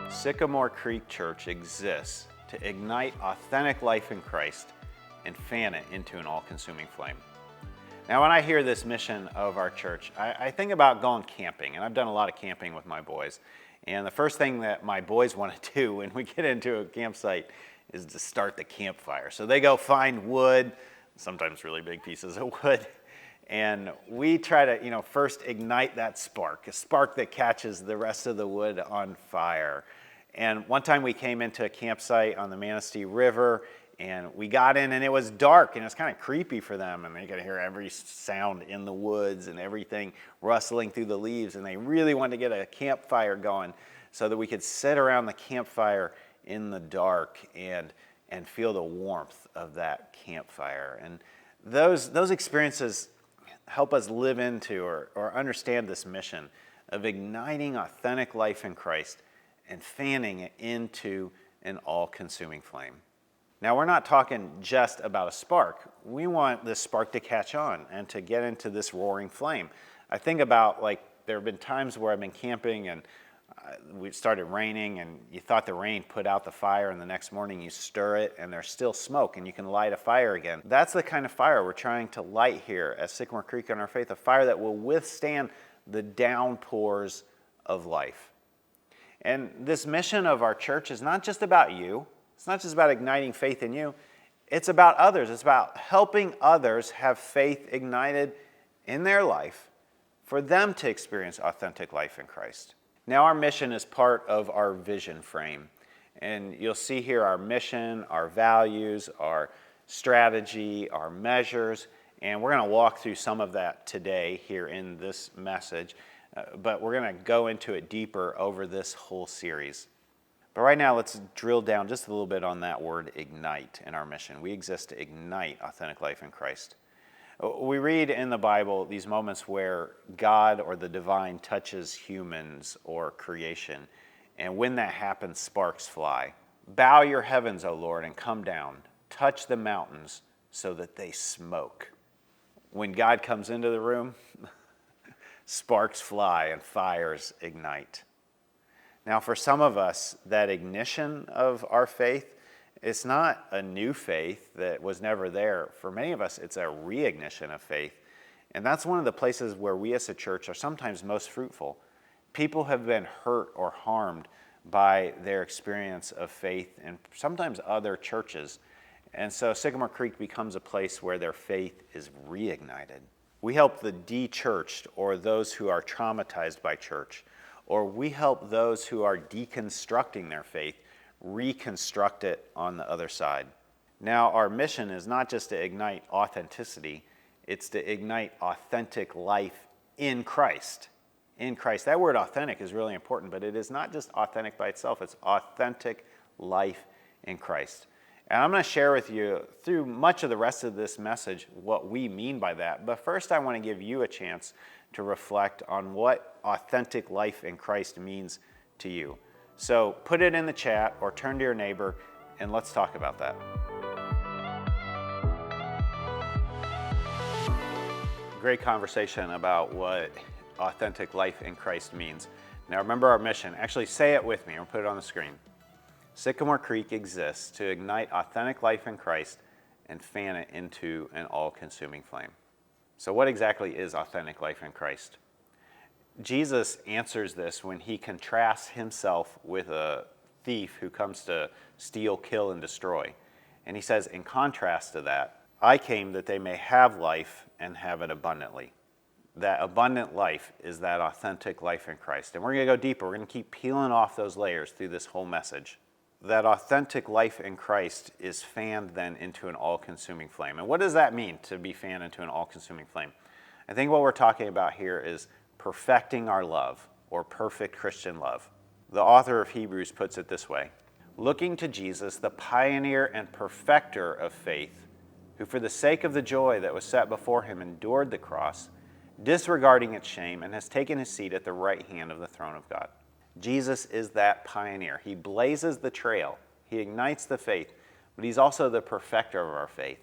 Sycamore Creek Church exists to ignite authentic life in Christ and fan it into an all-consuming flame. Now, when I hear this mission of our church, I think about going camping, and I've done a lot of camping with my boys. And the first thing that my boys want to do when we get into a campsite is to start the campfire. So they go find wood, sometimes really big pieces of wood, and we try to, first ignite that spark, a spark that catches the rest of the wood on fire. And one time we came into a campsite on the Manistee River, and we got in and it was dark and it was kind of creepy for them, and they could hear every sound in the woods and everything rustling through the leaves, and they really wanted to get a campfire going so that we could sit around the campfire in the dark and feel the warmth of that campfire. And those experiences help us live into or understand this mission of igniting authentic life in Christ and fanning it into an all-consuming flame. Now, we're not talking just about a spark. We want this spark to catch on and to get into this roaring flame. I think about, there have been times where I've been camping and it started raining and you thought the rain put out the fire, and the next morning you stir it and there's still smoke and you can light a fire again. That's the kind of fire we're trying to light here at Sycamore Creek in our faith, a fire that will withstand the downpours of life. And this mission of our church is not just about you. It's not just about igniting faith in you. It's about others. It's about helping others have faith ignited in their life for them to experience authentic life in Christ. Now, our mission is part of our vision frame. And you'll see here our mission, our values, our strategy, our measures. And we're going to walk through some of that today here in this message. But we're going to go into it deeper over this whole series. But right now, let's drill down just a little bit on that word ignite in our mission. We exist to ignite authentic life in Christ. We read in the Bible these moments where God or the divine touches humans or creation. And when that happens, sparks fly. Bow your heavens, O Lord, and come down. Touch the mountains so that they smoke. When God comes into the room, sparks fly and fires ignite. Now, for some of us, that ignition of our faith, it's not a new faith that was never there. For many of us, it's a reignition of faith. And that's one of the places where we as a church are sometimes most fruitful. People have been hurt or harmed by their experience of faith and sometimes other churches. And so Sycamore Creek becomes a place where their faith is reignited. We help the de-churched or those who are traumatized by church, or we help those who are deconstructing their faith reconstruct it on the other side. Now, our mission is not just to ignite authenticity, it's to ignite authentic life in Christ. In Christ. That word authentic is really important, but it is not just authentic by itself, it's authentic life in Christ. And I'm going to share with you through much of the rest of this message what we mean by that. But first, I want to give you a chance to reflect on what authentic life in Christ means to you. So put it in the chat or turn to your neighbor and let's talk about that. Great conversation about what authentic life in Christ means. Now remember our mission. Actually, say it with me. I'll put it on the screen. Sycamore Creek exists to ignite authentic life in Christ and fan it into an all-consuming flame. So what exactly is authentic life in Christ? Jesus answers this when he contrasts himself with a thief who comes to steal, kill, and destroy. And he says, in contrast to that, I came that they may have life and have it abundantly. That abundant life is that authentic life in Christ. And we're going to go deeper. We're going to keep peeling off those layers through this whole message. That authentic life in Christ is fanned then into an all-consuming flame. And what does that mean, to be fanned into an all-consuming flame? I think what we're talking about here is perfecting our love, or perfect Christian love. The author of Hebrews puts it this way: looking to Jesus, the pioneer and perfecter of faith, who for the sake of the joy that was set before him endured the cross, disregarding its shame, and has taken his seat at the right hand of the throne of God. Jesus is that pioneer. He blazes the trail. He ignites the faith, but he's also the perfecter of our faith.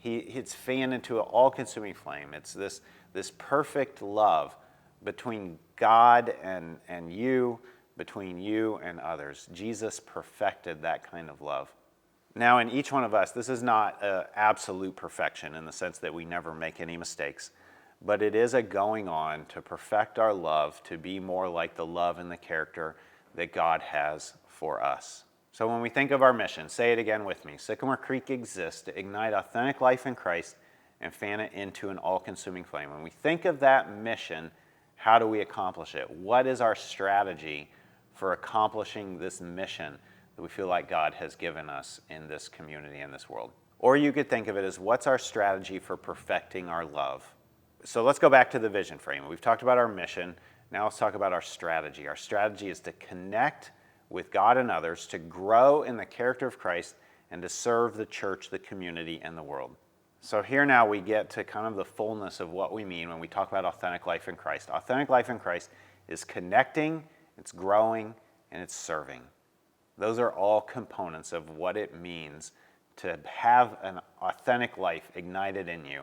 It's fanned into an all-consuming flame. It's this perfect love between God and you, between you and others. Jesus perfected that kind of love. Now, in each one of us, this is not absolute perfection in the sense that we never make any mistakes, but it is a going on to perfect our love to be more like the love and the character that God has for us. So when we think of our mission, say it again with me. Sycamore Creek exists to ignite authentic life in Christ and fan it into an all-consuming flame. When we think of that mission, how do we accomplish it? What is our strategy for accomplishing this mission that we feel like God has given us in this community, in this world? Or you could think of it as, what's our strategy for perfecting our love? So let's go back to the vision frame. We've talked about our mission. Now let's talk about our strategy. Our strategy is to connect with God and others, to grow in the character of Christ, and to serve the church, the community, and the world. So here now we get to kind of the fullness of what we mean when we talk about authentic life in Christ. Authentic life in Christ is connecting, it's growing, and it's serving. Those are all components of what it means to have an authentic life ignited in you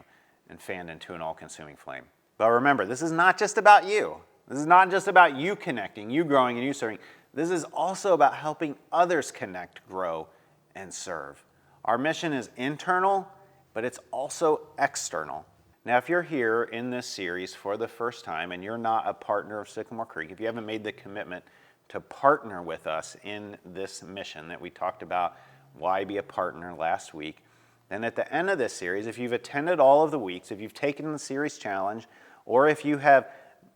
and fanned into an all-consuming flame. But remember, this is not just about you. This is not just about you connecting, you growing, and you serving. This is also about helping others connect, grow, and serve. Our mission is internal, but it's also external. Now, if you're here in this series for the first time and you're not a partner of Sycamore Creek, if you haven't made the commitment to partner with us in this mission that we talked about, why be a partner, last week, then at the end of this series, if you've attended all of the weeks, if you've taken the series challenge, or if you have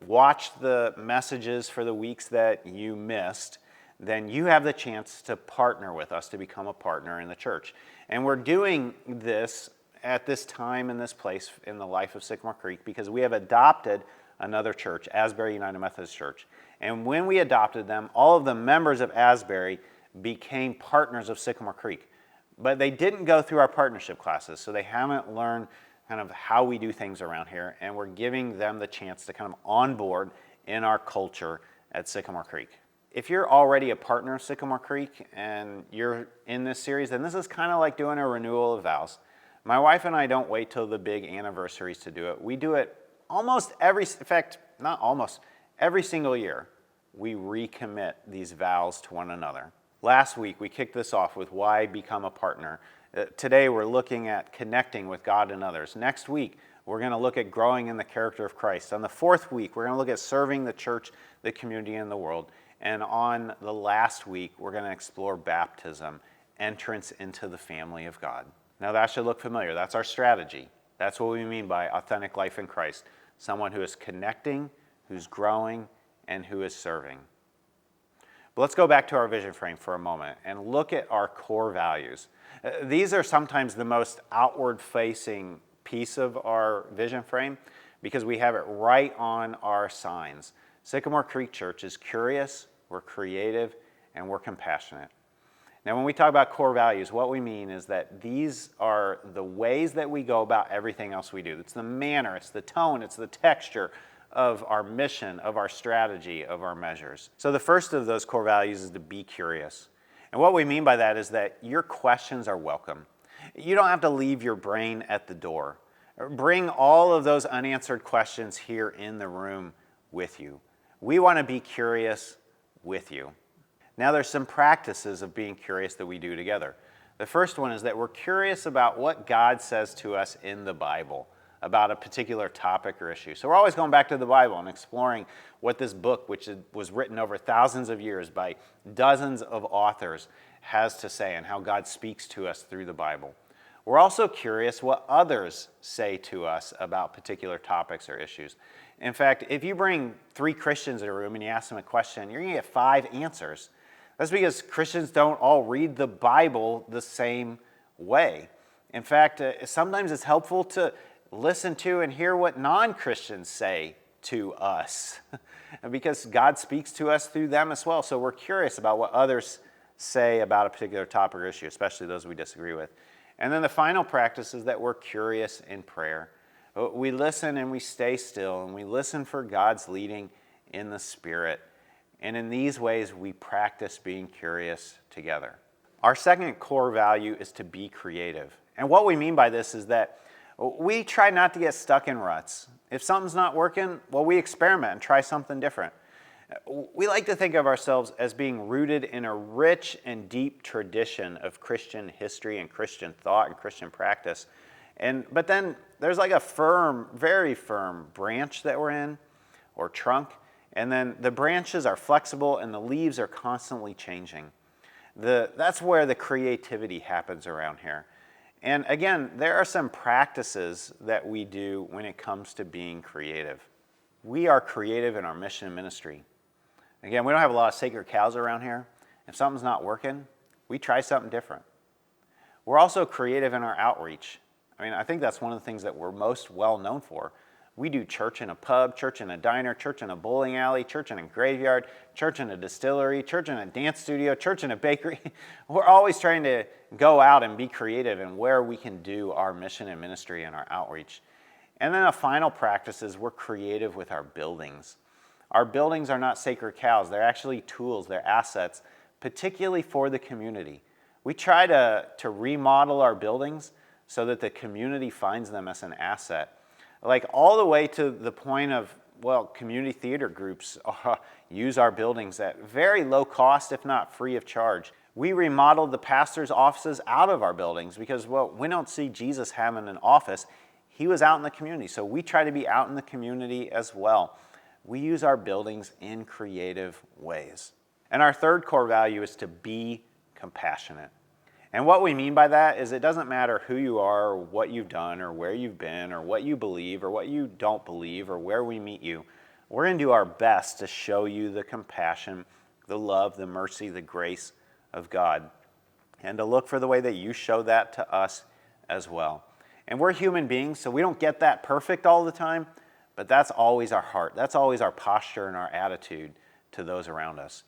watched the messages for the weeks that you missed, then you have the chance to partner with us to become a partner in the church. And we're doing this at this time and this place in the life of Sycamore Creek because we have adopted another church, Asbury United Methodist Church. And when we adopted them, all of the members of Asbury became partners of Sycamore Creek. But they didn't go through our partnership classes, so they haven't learned kind of how we do things around here, and we're giving them the chance to kind of onboard in our culture at Sycamore Creek. If you're already a partner of Sycamore Creek and you're in this series, then this is kind of like doing a renewal of vows. My wife and I don't wait till the big anniversaries to do it. We do it almost every, in fact, not almost, every single year. We recommit these vows to one another. Last week, we kicked this off with why become a partner. Today, we're looking at connecting with God and others. Next week, we're going to look at growing in the character of Christ. On the fourth week, we're going to look at serving the church, the community, and the world. And on the last week, we're going to explore baptism, entrance into the family of God. Now, that should look familiar. That's our strategy. That's what we mean by authentic life in Christ. Someone who is connecting, who's growing, and who is serving. But let's go back to our vision frame for a moment and look at our core values. These are sometimes the most outward-facing piece of our vision frame because we have it right on our signs. Sycamore Creek Church is curious, we're creative, and we're compassionate. Now, when we talk about core values, what we mean is that these are the ways that we go about everything else we do. It's the manner, it's the tone, it's the texture of our mission, of our strategy, of our measures. So the first of those core values is to be curious. And what we mean by that is that your questions are welcome. You don't have to leave your brain at the door. Bring all of those unanswered questions here in the room with you. We want to be curious with you. Now, there's some practices of being curious that we do together. The first one is that we're curious about what God says to us in the Bible about a particular topic or issue. So we're always going back to the Bible and exploring what this book, which was written over thousands of years by dozens of authors, has to say and how God speaks to us through the Bible. We're also curious what others say to us about particular topics or issues. In fact, if you bring 3 Christians in a room and you ask them a question, you're going to get 5 answers. That's because Christians don't all read the Bible the same way. In fact, sometimes it's helpful to listen to and hear what non-Christians say to us because God speaks to us through them as well. So we're curious about what others say about a particular topic or issue, especially those we disagree with. And then the final practice is that we're curious in prayer. We listen and we stay still and we listen for God's leading in the Spirit. And in these ways, we practice being curious together. Our second core value is to be creative. And what we mean by this is that we try not to get stuck in ruts. If something's not working, well, we experiment and try something different. We like to think of ourselves as being rooted in a rich and deep tradition of Christian history and Christian thought and Christian practice. But then there's like a firm, very firm branch that we're in, or trunk, and then the branches are flexible and the leaves are constantly changing. That's where the creativity happens around here. And again, there are some practices that we do when it comes to being creative. We are creative in our mission and ministry. Again, we don't have a lot of sacred cows around here. If something's not working, we try something different. We're also creative in our outreach. I think that's one of the things that we're most well known for. We do church in a pub, church in a diner, church in a bowling alley, church in a graveyard, church in a distillery, church in a dance studio, church in a bakery. We're always trying to go out and be creative in where we can do our mission and ministry and our outreach. And then a final practice is we're creative with our buildings. Our buildings are not sacred cows. They're actually tools, they're assets, particularly for the community. We try to remodel our buildings so that the community finds them as an asset. Like all the way to the point of, community theater groups use our buildings at very low cost, if not free of charge. We remodeled the pastor's offices out of our buildings because, we don't see Jesus having an office. He was out in the community, so we try to be out in the community as well. We use our buildings in creative ways. And our third core value is to be compassionate. And what we mean by that is it doesn't matter who you are or what you've done or where you've been or what you believe or what you don't believe or where we meet you. We're going to do our best to show you the compassion, the love, the mercy, the grace of God, and to look for the way that you show that to us as well. And we're human beings, so we don't get that perfect all the time, but that's always our heart. That's always our posture and our attitude to those around us.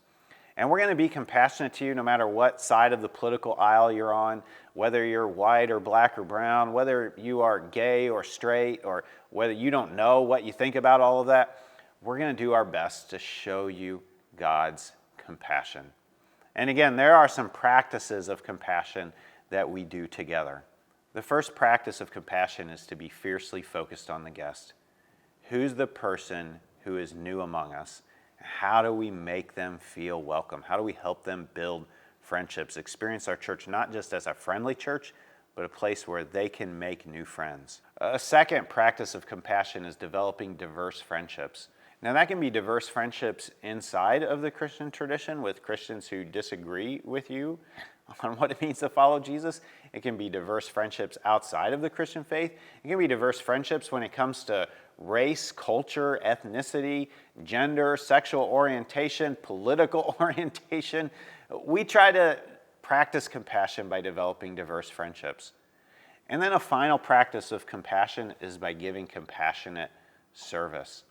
And we're going to be compassionate to you no matter what side of the political aisle you're on, whether you're white or black or brown, whether you are gay or straight, or whether you don't know what you think about all of that. We're going to do our best to show you God's compassion. And again, there are some practices of compassion that we do together. The first practice of compassion is to be fiercely focused on the guest. Who's the person who is new among us? How do we make them feel welcome? How do we help them build friendships, experience our church not just as a friendly church, but a place where they can make new friends? A second practice of compassion is developing diverse friendships. Now, that can be diverse friendships inside of the Christian tradition with Christians who disagree with you on what it means to follow Jesus. It can be diverse friendships outside of the Christian faith. It can be diverse friendships when it comes to race, culture, ethnicity, gender, sexual orientation, political orientation. We try to practice compassion by developing diverse friendships. And then a final practice of compassion is by giving compassionate service.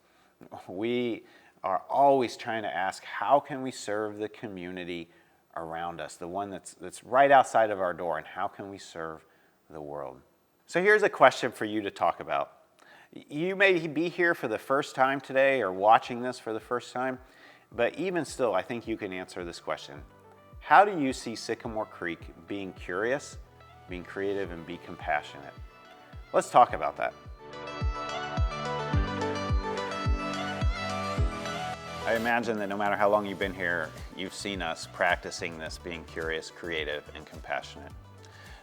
We are always trying to ask, how can we serve the community around us, the one that's right outside of our door, and how can we serve the world? So here's a question for you to talk about. You may be here for the first time today or watching this for the first time, but even still, I think you can answer this question. How do you see Sycamore Creek being curious, being creative, and be compassionate? Let's talk about that. I imagine that no matter how long you've been here, you've seen us practicing this, being curious, creative, and compassionate.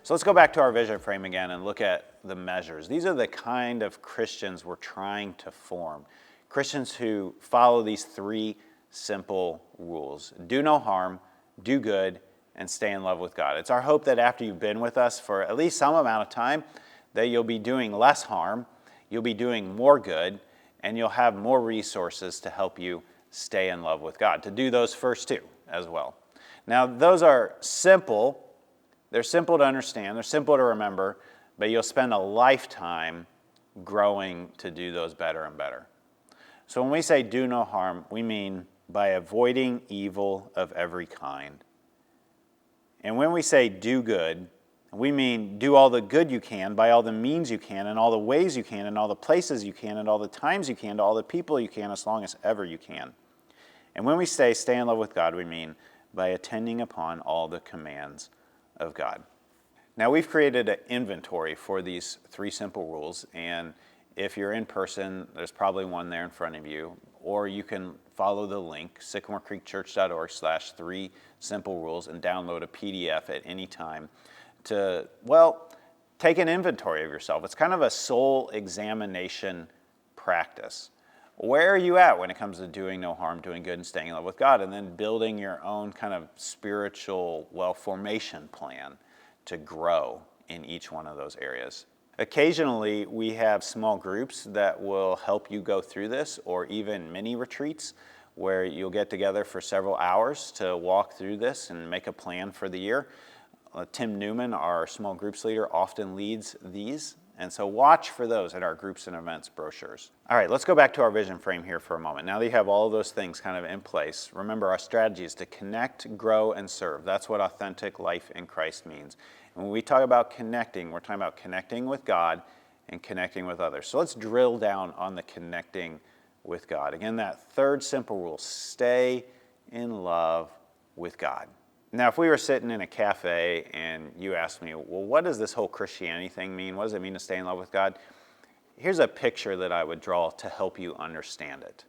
So let's go back to our vision frame again and look at the measures. These are the kind of Christians we're trying to form. Christians who follow these three simple rules. Do no harm, do good, and stay in love with God. It's our hope that after you've been with us for at least some amount of time, that you'll be doing less harm, you'll be doing more good, and you'll have more resources to help you stay in love with God, to do those first two as well. Now, those are simple. They're simple to understand. They're simple to remember, but you'll spend a lifetime growing to do those better and better. So when we say do no harm, we mean by avoiding evil of every kind. And when we say do good, we mean do all the good you can by all the means you can and all the ways you can and all the places you can and all the times you can to all the people you can as long as ever you can. And when we say stay in love with God, we mean by attending upon all the commands of God. Now, we've created an inventory for these three simple rules, and if you're in person, there's probably one there in front of you, or you can follow the link, sycamorecreekchurch.org/3simplerules, and download a PDF at any time to, well, take an inventory of yourself. It's kind of a soul examination practice. Where are you at when it comes to doing no harm, doing good, and staying in love with God? And then building your own kind of spiritual, formation plan to grow in each one of those areas. Occasionally, we have small groups that will help you go through this, or even mini retreats where you'll get together for several hours to walk through this and make a plan for the year. Tim Newman, our small groups leader, often leads these. And so watch for those in our groups and events brochures. All right, let's go back to our vision frame here for a moment. Now that you have all of those things kind of in place, remember our strategy is to connect, grow, and serve. That's what authentic life in Christ means. And when we talk about connecting, we're talking about connecting with God and connecting with others. So let's drill down on the connecting with God. Again, that third simple rule, stay in love with God. Now, if we were sitting in a cafe and you asked me, well, what does this whole Christianity thing mean? What does it mean to stay in love with God? Here's a picture that I would draw to help you understand it.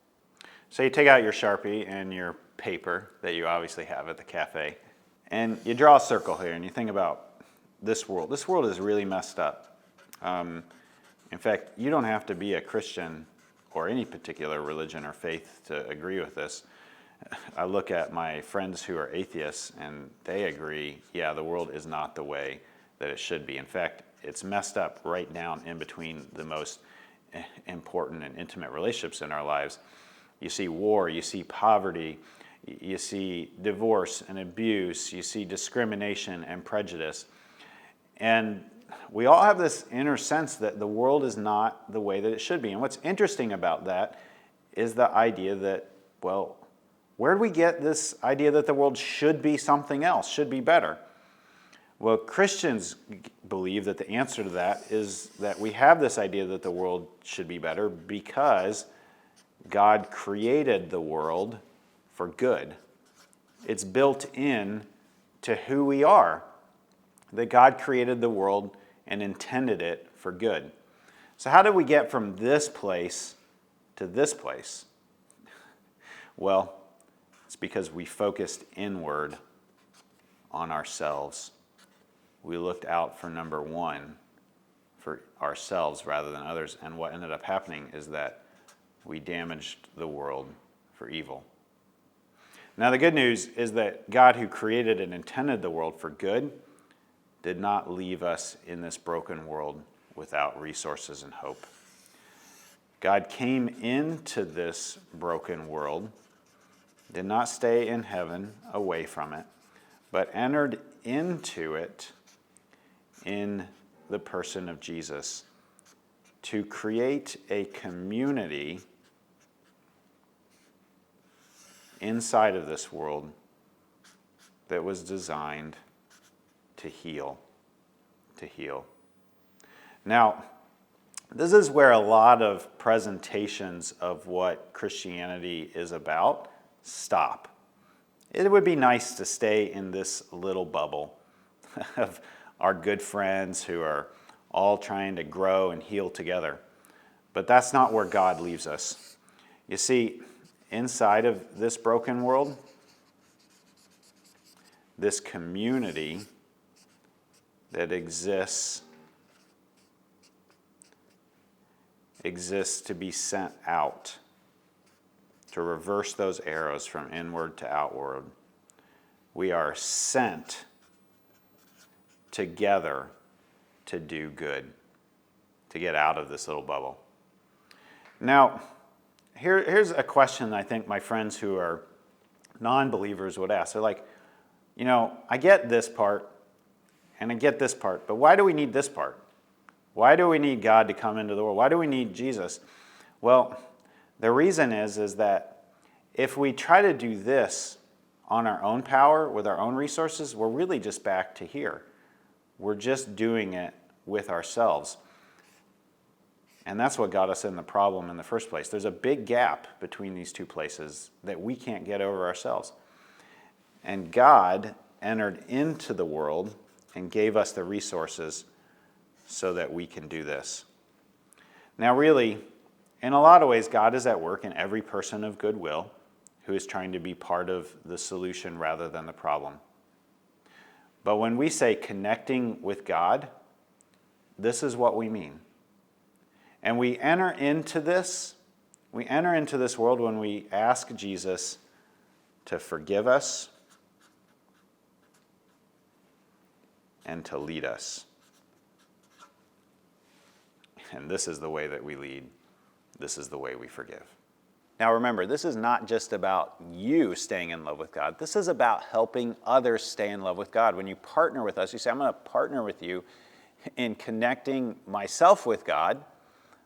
So you take out your Sharpie and your paper that you obviously have at the cafe, and you draw a circle here, and you think about this world. This world is really messed up. In fact, you don't have to be a Christian or any particular religion or faith to agree with this. I look at my friends who are atheists, and they agree, yeah, the world is not the way that it should be. In fact, it's messed up right down in between the most important and intimate relationships in our lives. You see war, you see poverty, you see divorce and abuse, you see discrimination and prejudice. And we all have this inner sense that the world is not the way that it should be. And what's interesting about that is the idea that, well, where do we get this idea that the world should be something else, should be better? Well, Christians believe that the answer to that is that we have this idea that the world should be better because God created the world for good. It's built in to who we are, that God created the world and intended it for good. So how did we get from this place to this place? Well, it's because we focused inward on ourselves. We looked out for number one, for ourselves rather than others. And what ended up happening is that we damaged the world for evil. Now, the good news is that God, who created and intended the world for good, did not leave us in this broken world without resources and hope. God came into this broken world, did not stay in heaven away from it, but entered into it in the person of Jesus to create a community inside of this world that was designed to heal. Now, this is where a lot of presentations of what Christianity is about stop. It would be nice to stay in this little bubble of our good friends who are all trying to grow and heal together. But that's not where God leaves us. You see, inside of this broken world, this community that exists to be sent out, to reverse those arrows from inward to outward. We are sent together to do good, to get out of this little bubble. Now, here's a question I think my friends who are non-believers would ask. They're like, I get this part, and I get this part, but why do we need this part? Why do we need God to come into the world? Why do we need Jesus? Well, the reason is that if we try to do this on our own power, with our own resources, we're really just back to here. We're just doing it with ourselves. And that's what got us in the problem in the first place. There's a big gap between these two places that we can't get over ourselves. And God entered into the world and gave us the resources so that we can do this. Now, really, in a lot of ways, God is at work in every person of goodwill. who is trying to be part of the solution rather than the problem. But when we say connecting with God, this is what we mean. And we enter into this world when we ask Jesus to forgive us and to lead us. And this is the way that we lead. This is the way we forgive. Now remember, this is not just about you staying in love with God. This is about helping others stay in love with God. When you partner with us, you say, I'm going to partner with you in connecting myself with God,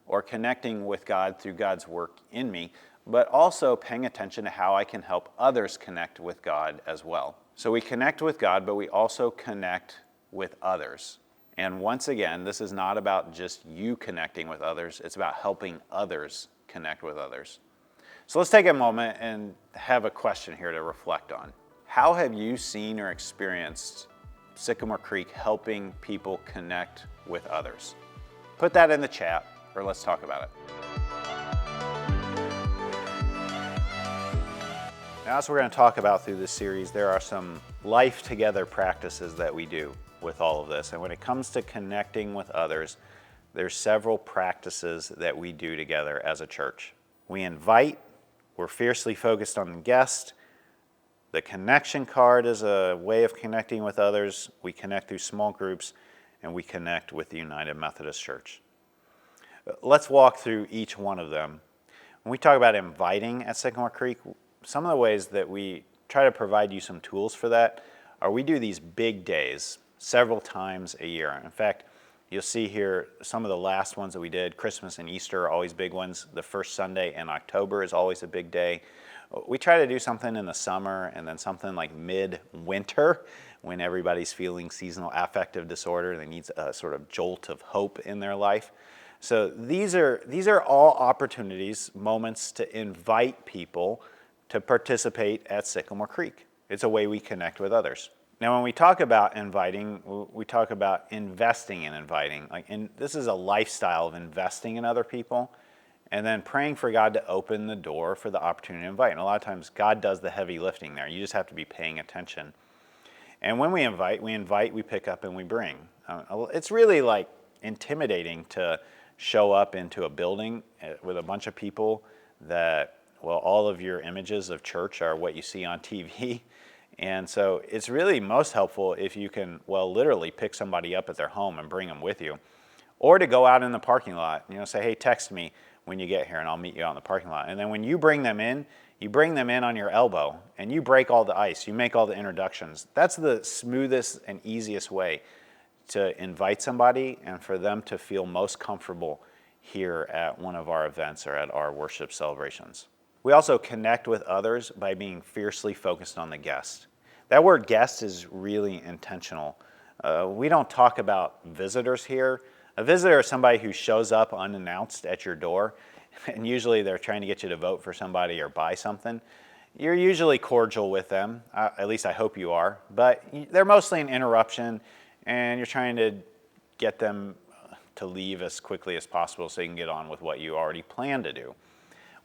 or connecting with God through God's work in me, but also paying attention to how I can help others connect with God as well. So we connect with God, but we also connect with others. And once again, this is not about just you connecting with others. It's about helping others connect with others. So let's take a moment and have a question here to reflect on. How have you seen or experienced Sycamore Creek helping people connect with others? Put that in the chat, or let's talk about it. Now, as we're going to talk about through this series, there are some life together practices that we do with all of this. And when it comes to connecting with others, there's several practices that we do together as a church. We invite, we're fiercely focused on the guest. The connection card is a way of connecting with others. We connect through small groups, and we connect with the United Methodist Church. Let's walk through each one of them. When we talk about inviting at Sycamore Creek, some of the ways that we try to provide you some tools for that are we do these big days several times a year. In fact, you'll see here some of the last ones that we did. Christmas and Easter are always big ones. The first Sunday in October is always a big day. We try to do something in the summer and then something like mid-winter when everybody's feeling seasonal affective disorder. They need a sort of jolt of hope in their life. So these are all opportunities, moments to invite people to participate at Sycamore Creek. It's a way we connect with others. Now, when we talk about inviting, we talk about investing in inviting. This is a lifestyle of investing in other people and then praying for God to open the door for the opportunity to invite. And a lot of times God does the heavy lifting there. You just have to be paying attention. And when we invite, we pick up, and we bring. It's really like intimidating to show up into a building with a bunch of people that, well, all of your images of church are what you see on TV. And so it's really most helpful if you can, well, literally pick somebody up at their home and bring them with you. Or to go out in the parking lot, say, hey, text me when you get here and I'll meet you out in the parking lot. And then when you bring them in on your elbow and you break all the ice, you make all the introductions. That's the smoothest and easiest way to invite somebody and for them to feel most comfortable here at one of our events or at our worship celebrations. We also connect with others by being fiercely focused on the guest. That word guest is really intentional. We don't talk about visitors here. A visitor is somebody who shows up unannounced at your door, and usually they're trying to get you to vote for somebody or buy something. You're usually cordial with them, at least I hope you are, but they're mostly an interruption, and you're trying to get them to leave as quickly as possible so you can get on with what you already plan to do.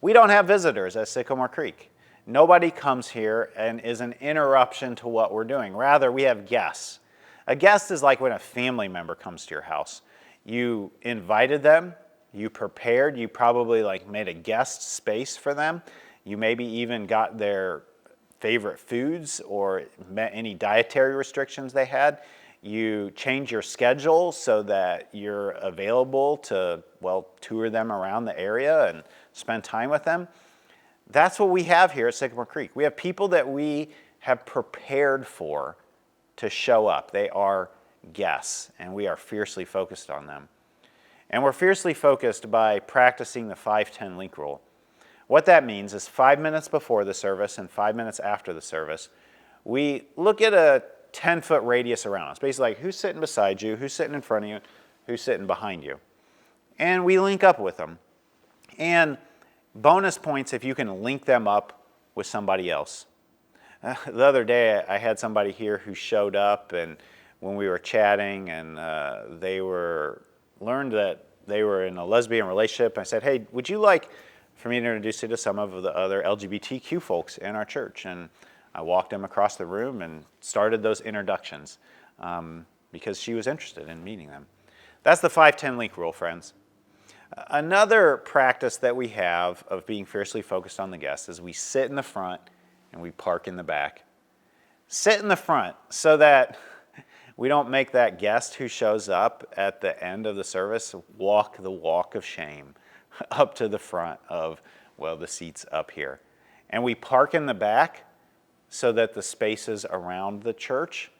We don't have visitors at Sycamore Creek. Nobody comes here and is an interruption to what we're doing. Rather, we have guests. A guest is like when a family member comes to your house. You invited them, you prepared, you probably made a guest space for them. You maybe even got their favorite foods or met any dietary restrictions they had. You change your schedule so that you're available to, tour them around the area and spend time with them. That's what we have here at Sycamore Creek. We have people that we have prepared for to show up. They are guests, and we are fiercely focused on them. And we're fiercely focused by practicing the 5-10 link rule. What that means is 5 minutes before the service and 5 minutes after the service, we look at a 10-foot radius around us. Basically, who's sitting beside you, who's sitting in front of you, who's sitting behind you. And we link up with them. And bonus points if you can link them up with somebody else. The other day, I had somebody here who showed up, and when we were chatting, and learned that they were in a lesbian relationship. I said, hey, would you like for me to introduce you to some of the other LGBTQ folks in our church. And I walked them across the room and started those introductions because she was interested in meeting them. That's the 5-10 link rule, friends. Another practice that we have of being fiercely focused on the guest is we sit in the front and we park in the back. Sit in the front so that we don't make that guest who shows up at the end of the service walk the walk of shame up to the front of, well, the seats up here. And we park in the back so that the spaces around the church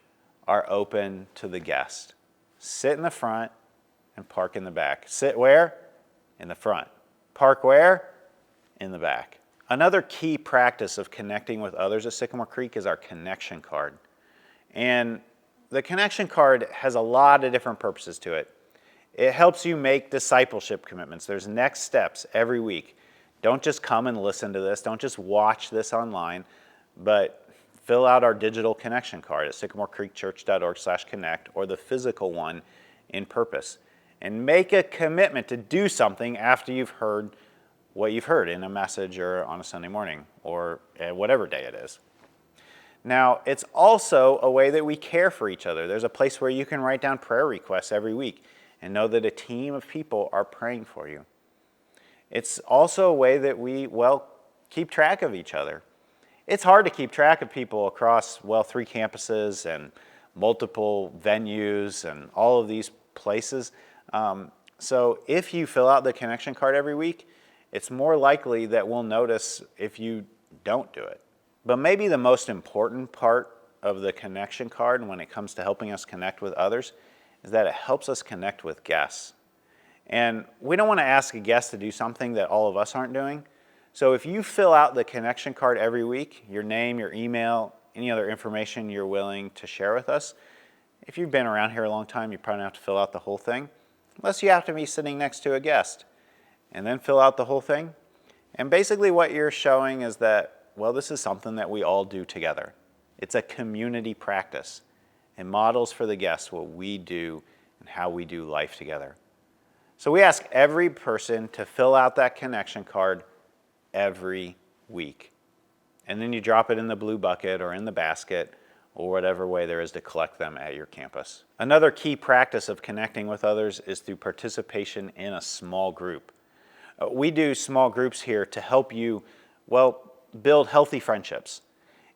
are open to the guest. Sit in the front and park in the back. Sit where? In the front. Park where? In the back. Another key practice of connecting with others at Sycamore Creek is our connection card. And the connection card has a lot of different purposes to it. It helps you make discipleship commitments. There's next steps every week. Don't just come and listen to this. Don't just watch this online, but fill out our digital connection card at sycamorecreekchurch.org/connect or the physical one in Purpose. And make a commitment to do something after you've heard what you've heard in a message or on a Sunday morning or whatever day it is. Now, it's also a way that we care for each other. There's a place where you can write down prayer requests every week and know that a team of people are praying for you. It's also a way that we, keep track of each other. It's hard to keep track of people across, 3 campuses and multiple venues and all of these places. So if you fill out the connection card every week, it's more likely that we'll notice if you don't do it. But maybe the most important part of the connection card when it comes to helping us connect with others is that it helps us connect with guests. And we don't want to ask a guest to do something that all of us aren't doing. So if you fill out the connection card every week, your name, your email, any other information you're willing to share with us, if you've been around here a long time, you probably don't have to fill out the whole thing, unless you have to be sitting next to a guest. And then fill out the whole thing. And basically what you're showing is that, this is something that we all do together. It's a community practice. It models for the guests what we do and how we do life together. So we ask every person to fill out that connection card every week. And then you drop it in the blue bucket or in the basket or whatever way there is to collect them at your campus. Another key practice of connecting with others is through participation in a small group. We do small groups here to help you, build healthy friendships.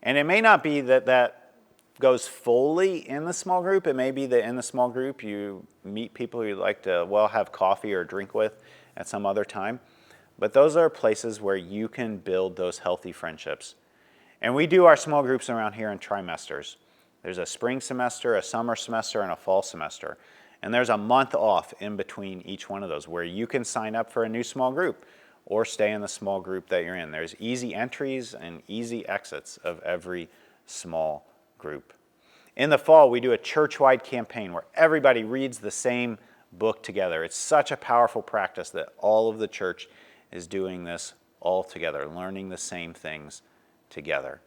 And it may not be that goes fully in the small group. It may be that in the small group you meet people you'd like to, have coffee or drink with at some other time. But those are places where you can build those healthy friendships. And we do our small groups around here in trimesters. There's a spring semester, a summer semester, and a fall semester. And there's a month off in between each one of those where you can sign up for a new small group or stay in the small group that you're in. There's easy entries and easy exits of every small group. In the fall, we do a church-wide campaign where everybody reads the same book together. It's such a powerful practice that all of the church is doing this all together, learning the same things together.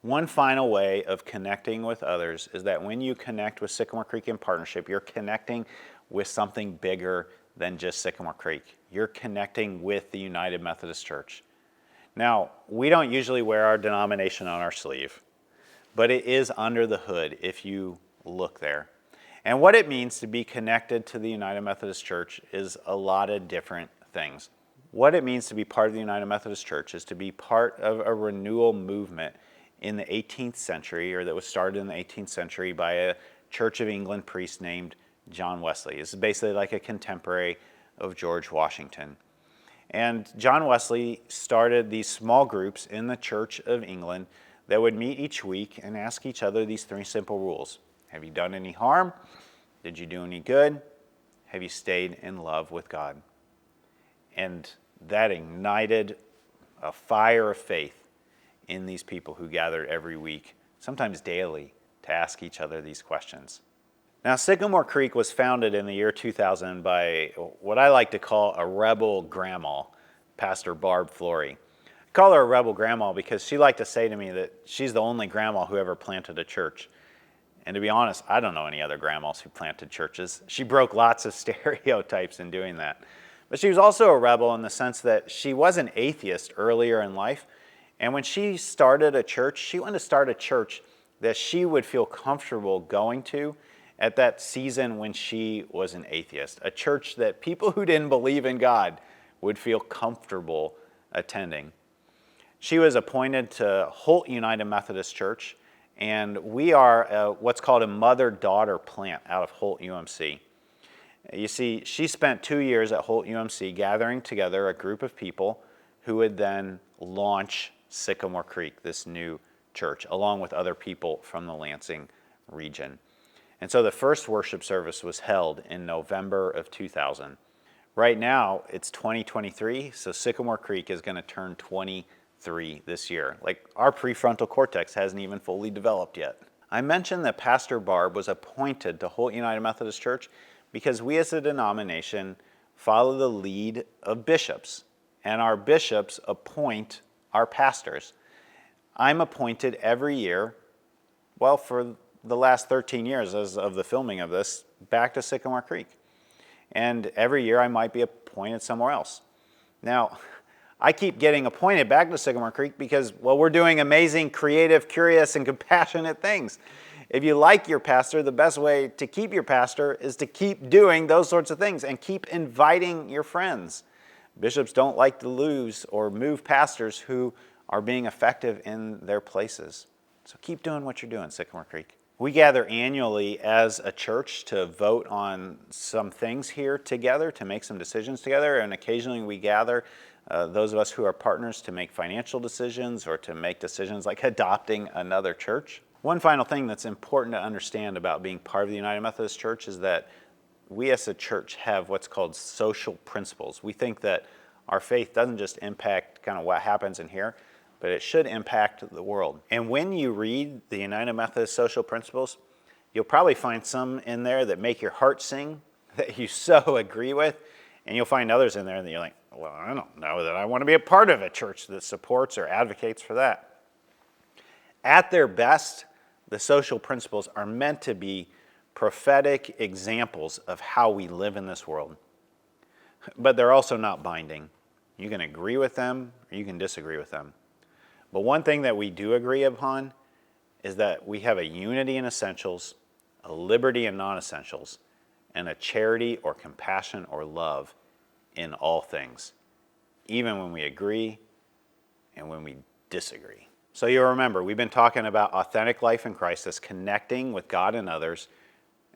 One final way of connecting with others is that when you connect with Sycamore Creek in partnership, you're connecting with something bigger than just Sycamore Creek. You're connecting with the United Methodist Church. Now, we don't usually wear our denomination on our sleeve, but it is under the hood if you look there. And what it means to be connected to the United Methodist Church is a lot of different things. What it means to be part of the United Methodist Church is to be part of a renewal movement in the 18th century, or that was started in the 18th century by a Church of England priest named John Wesley. This is basically like a contemporary of George Washington. And John Wesley started these small groups in the Church of England that would meet each week and ask each other these 3 simple rules. Have you done any harm? Did you do any good? Have you stayed in love with God? And that ignited a fire of faith in these people who gathered every week, sometimes daily, to ask each other these questions. Now, Sycamore Creek was founded in the year 2000 by what I like to call a rebel grandma, Pastor Barb Flory. I call her a rebel grandma because she liked to say to me that she's the only grandma who ever planted a church. And to be honest, I don't know any other grandmas who planted churches. She broke lots of stereotypes in doing that. But she was also a rebel in the sense that she was an atheist earlier in life. And when she started a church, she wanted to start a church that she would feel comfortable going to at that season when she was an atheist. A church that people who didn't believe in God would feel comfortable attending. She was appointed to Holt United Methodist Church, and we are what's called a mother-daughter plant out of Holt UMC. You see, she spent 2 years at Holt UMC gathering together a group of people who would then launch Sycamore Creek, this new church, along with other people from the Lansing region. And so the first worship service was held in November of 2000. Right now, it's 2023, so Sycamore Creek is going to turn 23 this year. Like, our prefrontal cortex hasn't even fully developed yet. I mentioned that Pastor Barb was appointed to Holt United Methodist Church because we as a denomination follow the lead of bishops, and our bishops appoint our pastors. I'm appointed every year, well, for the last 13 years as of the filming of this, back to Sycamore Creek. And every year I might be appointed somewhere else. Now, I keep getting appointed back to Sycamore Creek because, well, we're doing amazing, creative, curious, and compassionate things. If you like your pastor, the best way to keep your pastor is to keep doing those sorts of things and keep inviting your friends. Bishops don't like to lose or move pastors who are being effective in their places. So keep doing what you're doing, Sycamore Creek. We gather annually as a church to vote on some things here together, to make some decisions together, and occasionally we gather those of us who are partners to make financial decisions or to make decisions like adopting another church. One final thing that's important to understand about being part of the United Methodist Church is that we as a church have what's called social principles. We think that our faith doesn't just impact kind of what happens in here, but it should impact the world. And when you read the United Methodist social principles, you'll probably find some in there that make your heart sing, that you so agree with, and you'll find others in there that you're like, well, I don't know that I want to be a part of a church that supports or advocates for that. At their best, the social principles are meant to be prophetic examples of how we live in this world. But they're also not binding. You can agree with them or you can disagree with them. But one thing that we do agree upon is that we have a unity in essentials, a liberty in non-essentials, and a charity or compassion or love in all things, even when we agree and when we disagree. So you'll remember, we've been talking about authentic life in Christ as connecting with God and others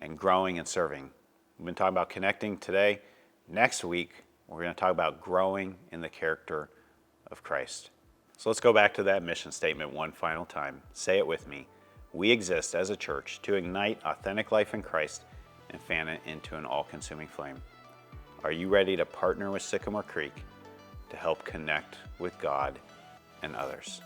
and growing and serving. We've been talking about connecting today. Next week, we're going to talk about growing in the character of Christ. So let's go back to that mission statement one final time. Say it with me. We exist as a church to ignite authentic life in Christ and fan it into an all-consuming flame. Are you ready to partner with Sycamore Creek to help connect with God and others?